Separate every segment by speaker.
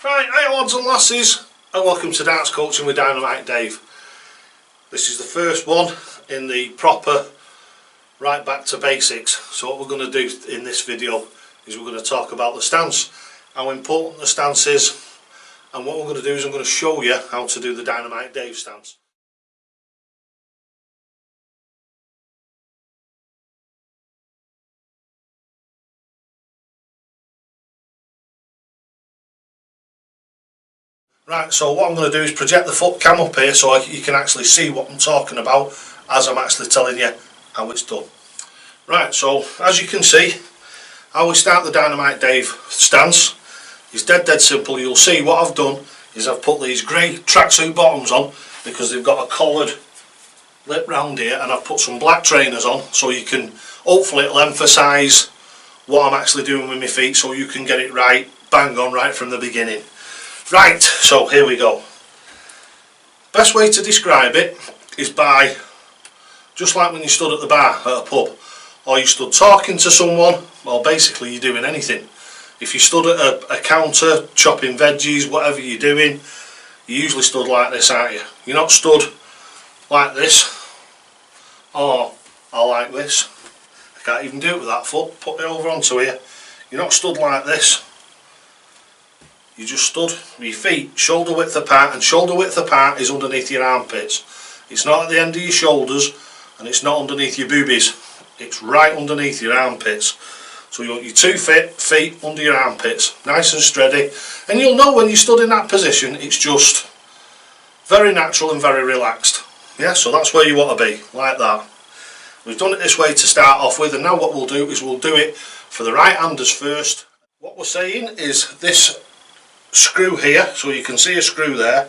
Speaker 1: Right, hi lads and lasses, and welcome to Darts Coaching with Dynamite Dave. This is the first one in the proper right back to basics. So what we're going to do in this video is we're going to talk about the stance, how important the stance is, and what we're going to do is I'm going to show you how to do the Dynamite Dave stance. Right, so what I'm going to do is project the foot cam up here so you can actually see what I'm talking about as I'm actually telling you how it's done. Right, so as you can see, how we start the Dynamite Dave stance is dead simple. You'll see what I've done is I've put these grey tracksuit bottoms on because they've got a collared lip round here, and I've put some black trainers on so you can, hopefully it'll emphasise what I'm actually doing with my feet so you can get it right, bang on right from the beginning. Right, so here we go. Best way to describe it is by, just like when you stood at the bar at a pub, or you stood talking to someone, well basically you're doing anything. If you stood at a counter chopping veggies, whatever you're doing, you usually stood like this, aren't you? You're not stood like this, or like this. I can't even do it with that foot, put it over onto here. You're not stood like this. You just stood with your feet shoulder width apart, and shoulder width apart is underneath your armpits. It's not at the end of your shoulders and it's not underneath your boobies. It's right underneath your armpits. So you want your 2 feet under your armpits, nice and steady, and you'll know when you stood in that position it's just very natural and very relaxed. Yeah, so that's where you want to be, like that. We've done it this way to start off with, and now what we'll do is we'll do it for the right-handers first. What we're saying is this screw here, so you can see a screw there.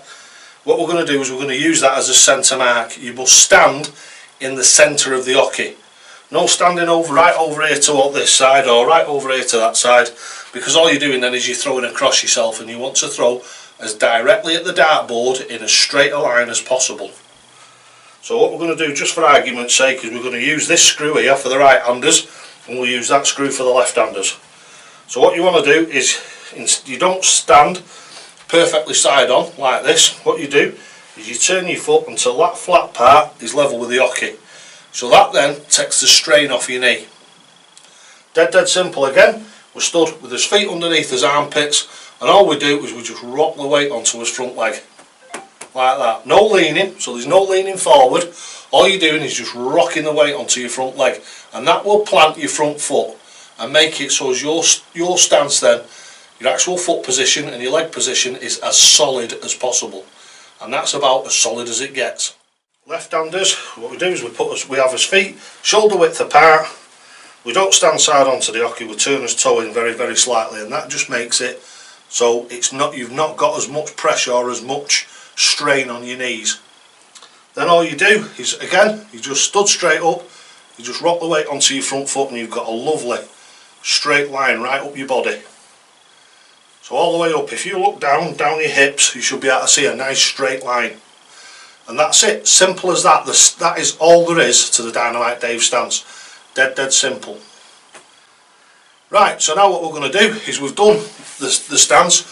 Speaker 1: What we're going to do is we're going to use that as a centre mark. You must stand in the centre of the hockey. No standing right over here to this side or right over here to that side, because all you're doing then is you're throwing across yourself, and you want to throw as directly at the dartboard in as straight a line as possible. So what we're going to do, just for argument's sake, is we're going to use this screw here for the right-handers, and we'll use that screw for the left-handers. So what you want to do is, you don't stand perfectly side on like this. What you do is you turn your foot until that flat part is level with the hockey. So that then takes the strain off your knee. Dead simple again. We're stood with his feet underneath his armpits, and all we do is we just rock the weight onto his front leg. Like that. No leaning, so there's no leaning forward. All you're doing is just rocking the weight onto your front leg, and that will plant your front foot and make it so as your stance then, your actual foot position and your leg position is as solid as possible, and that's about as solid as it gets. Left-handers, what we do is we have his feet shoulder width apart. We don't stand side onto the hockey, we turn his toe in very slightly, and that just makes it so you've not got as much pressure or as much strain on your knees. Then all you do is, again, you just stood straight up, you just rock the weight onto your front foot, and you've got a lovely straight line right up your body. So all the way up, if you look down your hips, you should be able to see a nice straight line. And that's it, simple as that. That is all there is to the Dynamite Dave stance. Dead simple. Right, so now what we're going to do is we've done the stance.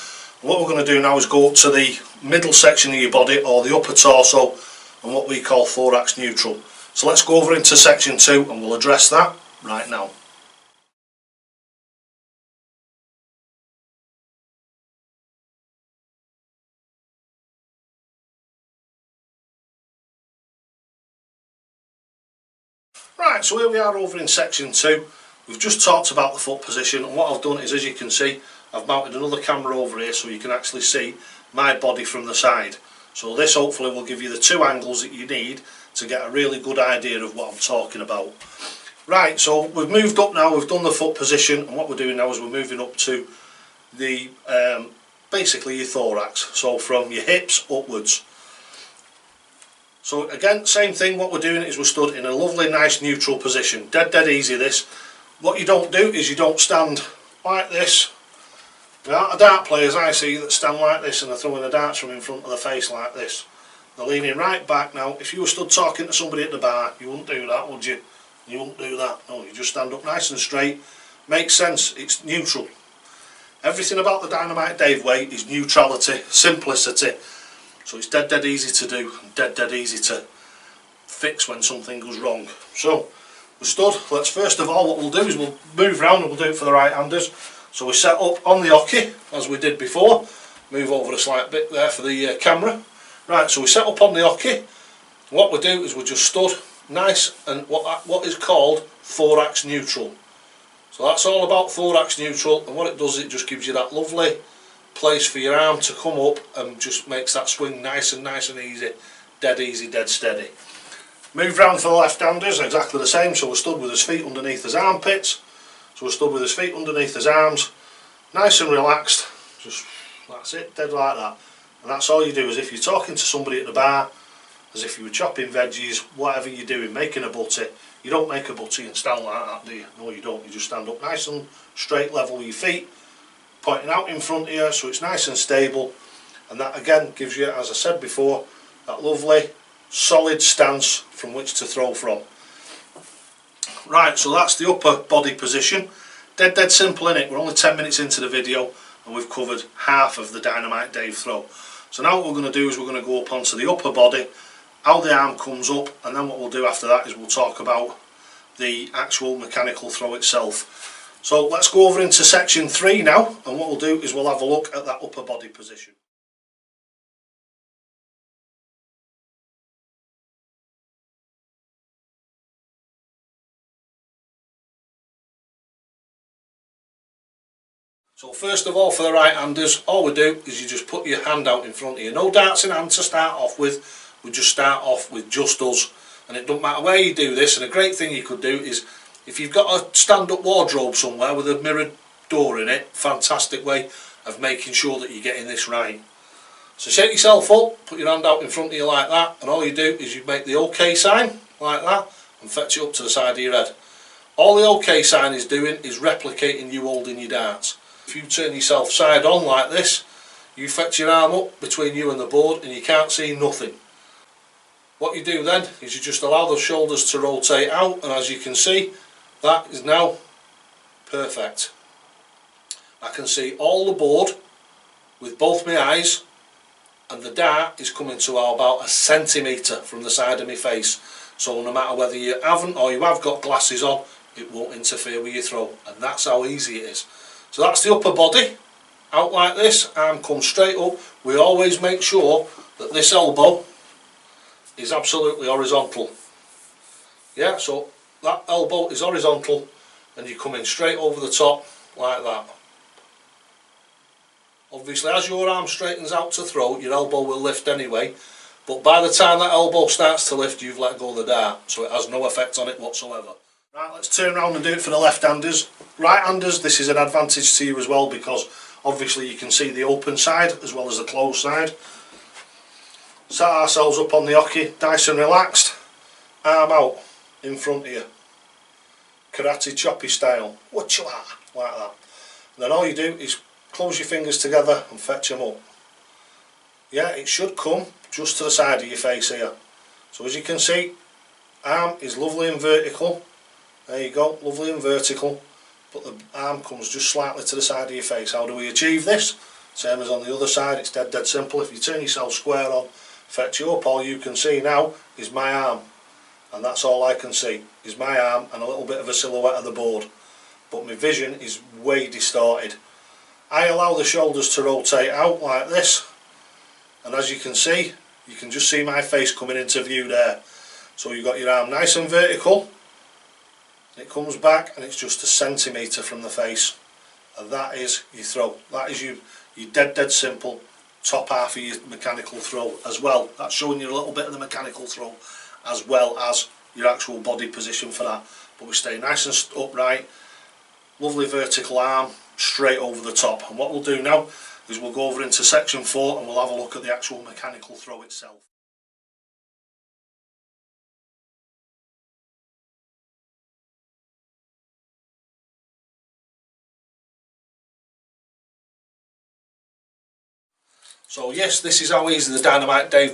Speaker 1: What we're going to do now is go up to the middle section of your body, or the upper torso, and what we call thorax neutral. So let's go over into section 2 and we'll address that right now. Right, so here we are over in section 2. We've just talked about the foot position, and what I've done is, as you can see, I've mounted another camera over here so you can actually see my body from the side. So this hopefully will give you the 2 angles that you need to get a really good idea of what I'm talking about. Right, so we've moved up now, we've done the foot position, and what we're doing now is we're moving up to the basically your thorax, so from your hips upwards. So again, same thing, what we're doing is we're stood in a lovely nice neutral position. Dead easy this. What you don't do is you don't stand like this. There are dart players I see that stand like this and they're throwing the darts from in front of the face like this. They're leaning right back. Now if you were stood talking to somebody at the bar, you wouldn't do that, would you? You wouldn't do that. No, you just stand up nice and straight. Makes sense, it's neutral. Everything about the Dynamite Dave Way is neutrality, simplicity, so it's dead easy to do and dead easy to fix when something goes wrong. So we're stood. Let's first of all, what we'll do is we'll move round and we'll do it for the right-handers. So we set up on the hockey as we did before. Move over a slight bit there for the camera. Right, so we set up on the hockey. What we do is we just stood nice and what is called thorax neutral. So that's all about thorax neutral, and what it does, it just gives you that lovely place for your arm to come up and just makes that swing nice and easy, dead steady. Move round for the left-handers, exactly the same. So we're stood with his feet underneath his armpits. So we're stood with his feet underneath his arms, nice and relaxed. Just that's it, dead like that. And that's all you do, as if you're talking to somebody at the bar, as if you were chopping veggies, whatever you're doing, making a butty. You don't make a butty and stand like that, do you? No, you don't. You just stand up nice and straight, level with your feet, pointing out in front of you, so it's nice and stable. And that again gives you, as I said before, that lovely solid stance from which to throw from. Right, so that's the upper body position. Dead simple, innit? We're only 10 minutes into the video and we've covered half of the Dynamite Dave throw. So now what we're going to do is we're going to go up onto the upper body, how the arm comes up, and then what we'll do after that is we'll talk about the actual mechanical throw itself. So let's go over into section 3 now, and what we'll do is we'll have a look at that upper body position. So first of all, for the right-handers, all we do is you just put your hand out in front of you. No darts in hand to start off with. We just start off with just us. And it doesn't matter where you do this. And a great thing you could do is, if you've got a stand-up wardrobe somewhere with a mirrored door in it, fantastic way of making sure that you're getting this right. So shake yourself up, put your hand out in front of you like that, and all you do is you make the OK sign, like that, and fetch it up to the side of your head. All the OK sign is doing is replicating you holding your darts. If you turn yourself side on like this, you fetch your arm up between you and the board and you can't see nothing. What you do then is you just allow the shoulders to rotate out, and as you can see, that is now perfect. I can see all the board with both my eyes, and the dart is coming to about 1 centimetre from the side of my face. So no matter whether you haven't or you have got glasses on, it won't interfere with your throw, and that's how easy it is. So that's the upper body, out like this, arm comes straight up. We always make sure that this elbow is absolutely horizontal. Yeah, so that elbow is horizontal and you come in straight over the top like that. Obviously as your arm straightens out to throw, your elbow will lift anyway, but by the time that elbow starts to lift, you've let go of the dart, so it has no effect on it whatsoever. Right, let's turn around and do it for the left-handers. Right-handers, this is an advantage to you as well, because obviously you can see the open side as well as the closed side. Set ourselves up on the hockey, nice and relaxed, arm out in front of you, karate choppy style, whatcha, like that. And then all you do is close your fingers together and fetch them up. Yeah, it should come just to the side of your face here. So as you can see, arm is lovely and vertical. There you go, lovely and vertical, but the arm comes just slightly to the side of your face. How do we achieve this? Same as on the other side, it's dead simple. If you turn yourself square on, fetch you up, all you can see now is my arm, and that's all I can see is my arm and a little bit of a silhouette of the board, but my vision is way distorted. I allow the shoulders to rotate out like this, and as you can see, you can just see my face coming into view there. So you've got your arm nice and vertical, it comes back and it's just 1 centimetre from the face, and that is your throw. That is your dead simple top half of your mechanical throw as well. That's showing you a little bit of the mechanical throw as well as your actual body position for that. But we stay nice and upright, lovely vertical arm straight over the top. And what we'll do now is we'll go over into section 4 and we'll have a look at the actual mechanical throw itself. So yes, this is how easy the Dynamite Dave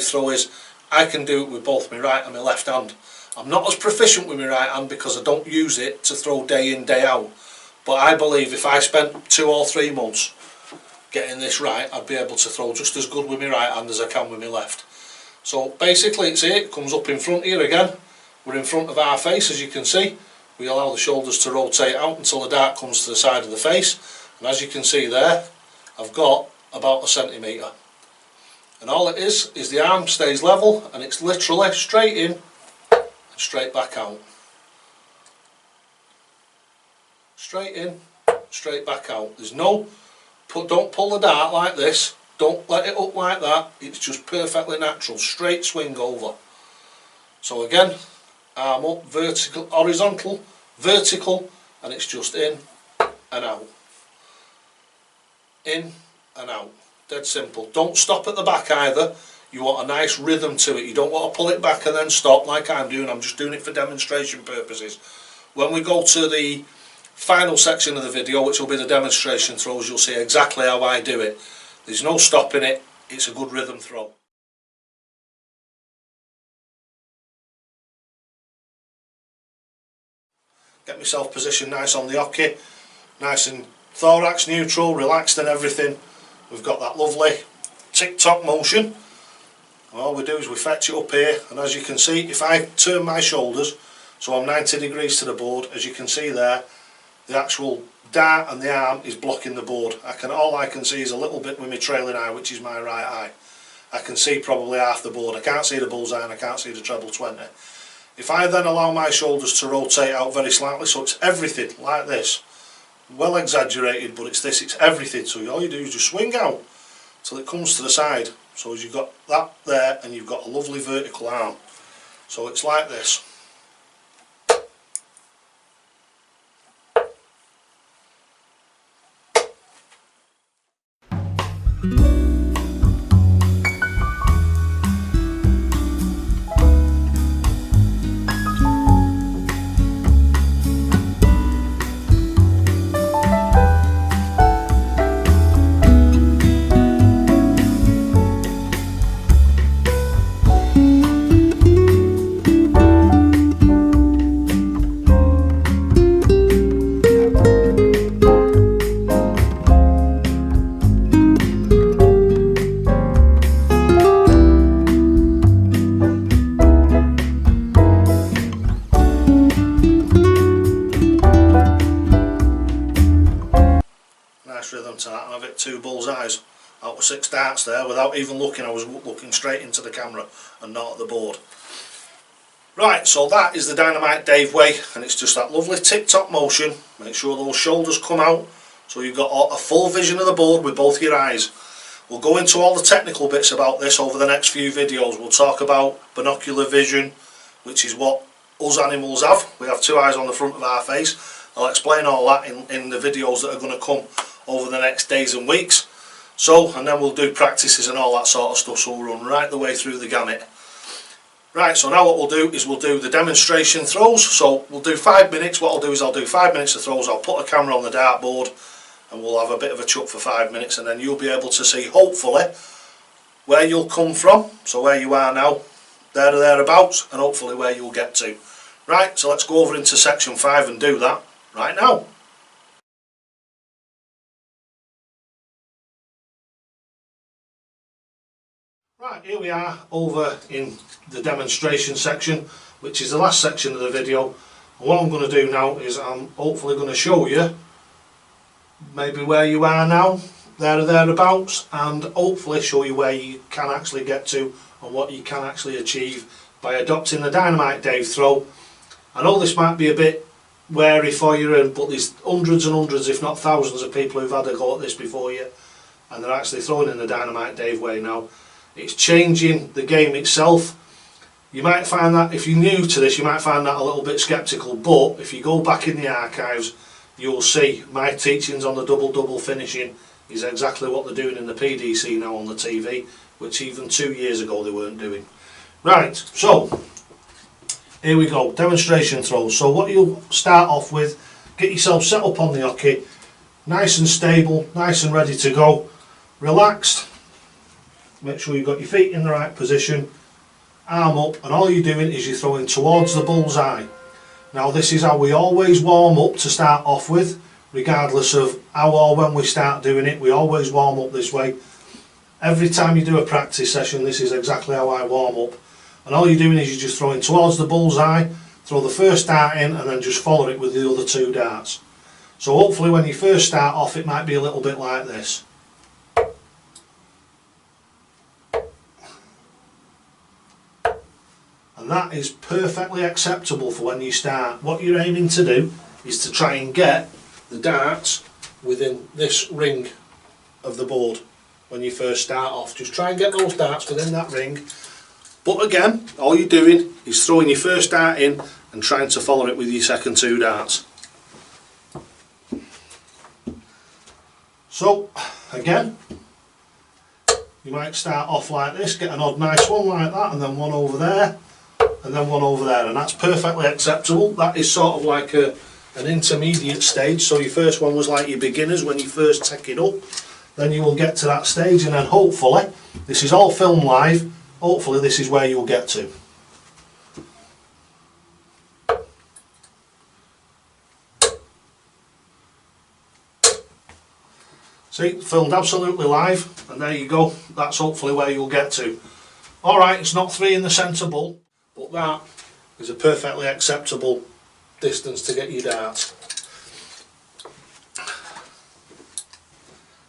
Speaker 1: throw is. I can do it with both my right and my left hand. I'm not as proficient with my right hand because I don't use it to throw day in, day out. but I believe if I spent 2 or 3 months getting this right, I'd be able to throw just as good with my right hand as I can with my left. So basically it's it comes up in front here again. We're in front of our face, as you can see. We allow the shoulders to rotate out until the dart comes to the side of the face, and as you can see there, I've got about 1 centimetre. And all it is the arm stays level, and it's literally straight in and straight back out. Straight in, straight back out. There's no, don't pull the dart like this, don't let it up like that, it's just perfectly natural, straight swing over. So again, arm up, vertical, horizontal, vertical, and it's just in and out. In and out. Dead simple. Don't stop at the back either. You want a nice rhythm to it. You don't want to pull it back and then stop like I'm doing. I'm just doing it for demonstration purposes. When we go to the final section of the video, which will be the demonstration throws, you'll see exactly how I do it. There's no stopping it. It's a good rhythm throw. Get myself positioned nice on the hockey, nice and thorax neutral, relaxed and everything. We've got that lovely tick-tock motion. And all we do is we fetch it up here, and as you can see, if I turn my shoulders so I'm 90 degrees to the board, as you can see there, the actual dart and the arm is blocking the board. All I can see is a little bit with my trailing eye, which is my right eye. I can see probably half the board. I can't see the bullseye and I can't see the treble 20. If I then allow my shoulders to rotate out very slightly, so it's everything like this, well exaggerated, but it's this, it's everything. So all you do is just swing out till it comes to the side. So as you've got that there, and you've got a lovely vertical arm. So it's like this. Rhythm to that, and I've hit 2 bullseyes out of 6 darts there without even looking. I was looking straight into the camera and not at the board. Right, so that is the Dynamite Dave Way, and it's just that lovely tip-top motion. Make sure those shoulders come out so you've got a full vision of the board with both your eyes. We'll go into all the technical bits about this over the next few videos. We'll talk about binocular vision, which is what us animals have. We have 2 eyes on the front of our face. I'll explain all that in the videos that are going to come over the next days and weeks. And then we'll do practices and all that sort of stuff, so we'll run right the way through the gamut. Right, so now what we'll do is we'll do the demonstration throws. So we'll do 5 minutes. What I'll do is I'll do 5 minutes of throws. I'll put a camera on the dartboard and we'll have a bit of a chuck for 5 minutes, and then you'll be able to see, hopefully, where you'll come from, so where you are now, there or thereabouts, and hopefully where you'll get to. Right, so let's go over into section 5 and do that right now. Right, here we are over in the demonstration section, which is the last section of the video. And what I'm going to do now is I'm hopefully going to show you maybe where you are now, there or thereabouts, and hopefully show you where you can actually get to and what you can actually achieve by adopting the Dynamite Dave throw. I know this might be a bit wary for you, but there's hundreds and hundreds, if not thousands, of people who've had a go at this before you, and they're actually throwing in the Dynamite Dave Way now. It's changing the game itself. You might find that, if you're new to this, you might find that a little bit sceptical, but if you go back in the archives, you'll see my teachings on the double finishing is exactly what they're doing in the PDC now on the TV, which even 2 years ago they weren't doing. Right, so here we go, demonstration throws. So what you'll start off with, get yourself set up on the hockey, nice and stable, nice and ready to go, relaxed. Make sure you've got your feet in the right position, arm up, and all you're doing is you're throwing towards the bullseye. Now this is how we always warm up to start off with. regardless of how or when we start doing it. We always warm up this way. Every time you do a practice session, this is exactly how I warm up. And all you're doing is you're just throwing towards the bullseye, throw the first dart in and then just follow it with the other two darts. So hopefully when you first start off it might be a little bit like this. And that is perfectly acceptable for when you start. What you're aiming to do is to try and get the darts within this ring of the board when you first start off. Just try and get those darts within that ring. But again, all you're doing is throwing your first dart in and trying to follow it with your second two darts. So again, you might start off like this, get an odd nice one like that, and then one over there, and then one over there, and that's perfectly acceptable. That is sort of like an intermediate stage. So your first one was like your beginners when you first take it up. Then you will get to that stage, and then hopefully, this is all filmed live, hopefully this is where you'll get to. See, filmed absolutely live, and there you go, that's hopefully where you'll get to. Alright, it's not 3 in the centre bull, but that is a perfectly acceptable distance to get your dart.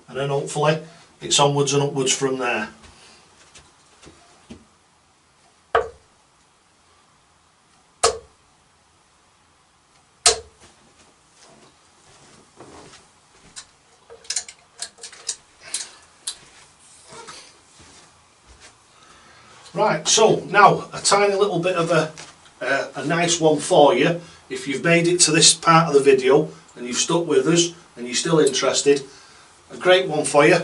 Speaker 1: And then hopefully it's onwards and upwards from there. Right, so now a tiny little bit of a nice one for you. If you've made it to this part of the video and you've stuck with us and you're still interested, a great one for you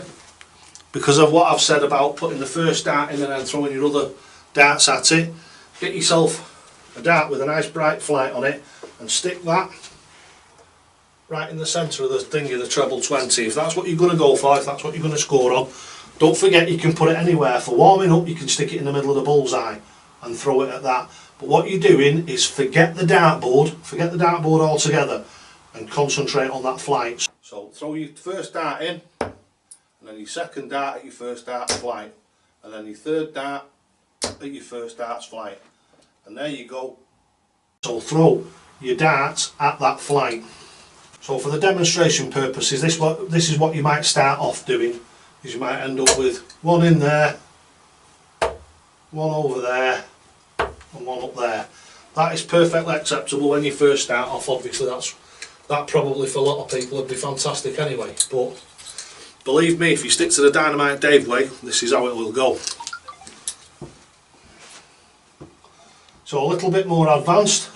Speaker 1: because of what I've said about putting the first dart in and then throwing your other darts at it. Get yourself a dart with a nice bright flight on it and stick that right in the centre of the thingy, the treble 20. If that's what you're going to go for, if that's what you're going to score on, don't forget you can put it anywhere. For warming up you can stick it in the middle of the bullseye and throw it at that. But what you're doing is forget the dartboard altogether and concentrate on that flight. So throw your first dart in, and then your second dart at your first dart's flight, and then your third dart at your first dart's flight, and there you go. So throw your darts at that flight. So for the demonstration purposes, this is what you might start off doing. Is you might end up with one in there, one over there, and one up there. That is perfectly acceptable when you first start off. Obviously that probably for a lot of people would be fantastic anyway, but believe me, if you stick to the Dynamite Dave way, this is how it will go. So a little bit more advanced.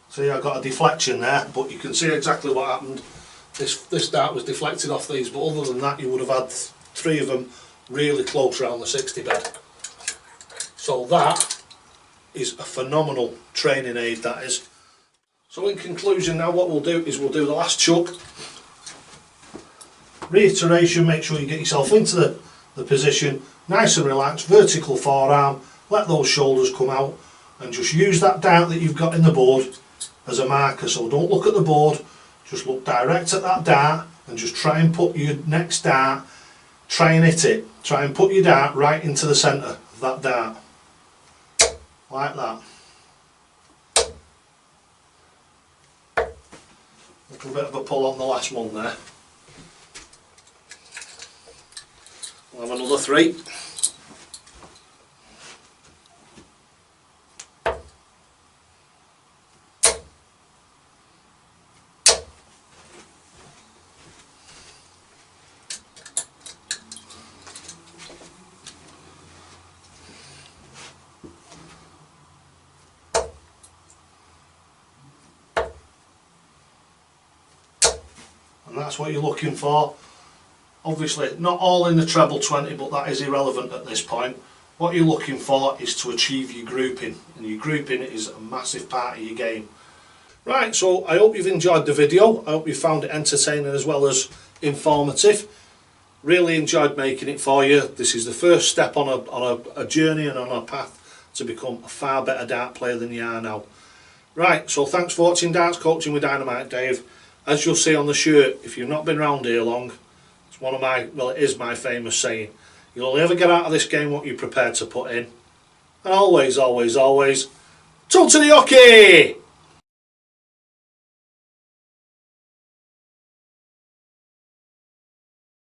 Speaker 1: See, I got a deflection there, but you can see exactly what happened. This dart was deflected off these, but other than that you would have had 3 of them really close around the 60 bed. So that is a phenomenal training aid, that is. So in conclusion now, what we'll do is we'll do the last chuck. Reiteration, make sure you get yourself into the position, nice and relaxed, vertical forearm, let those shoulders come out, and just use that dart that you've got in the board as a marker. So don't look at the board, just look direct at that dart and just try and put your next dart, try and hit it, try and put your dart right into the centre of that dart, like that. A little bit of a pull on the last one there. We'll have another 3. And that's what you're looking for. Obviously not all in the treble 20, but that is irrelevant at this point. What you're looking for is to achieve your grouping, and your grouping is a massive part of your game. Right, so I hope you've enjoyed the video. I hope you found it entertaining as well as informative. Really enjoyed making it for you. This is the first step on a journey and on a path to become a far better dart player than you are now. Right, so thanks for watching Darts Coaching with Dynamite Dave. As you'll see on the shirt, if you've not been round here long, it's one of my, well, it is my famous saying, you'll only ever get out of this game what you're prepared to put in. And always, always, always, talk to the hockey!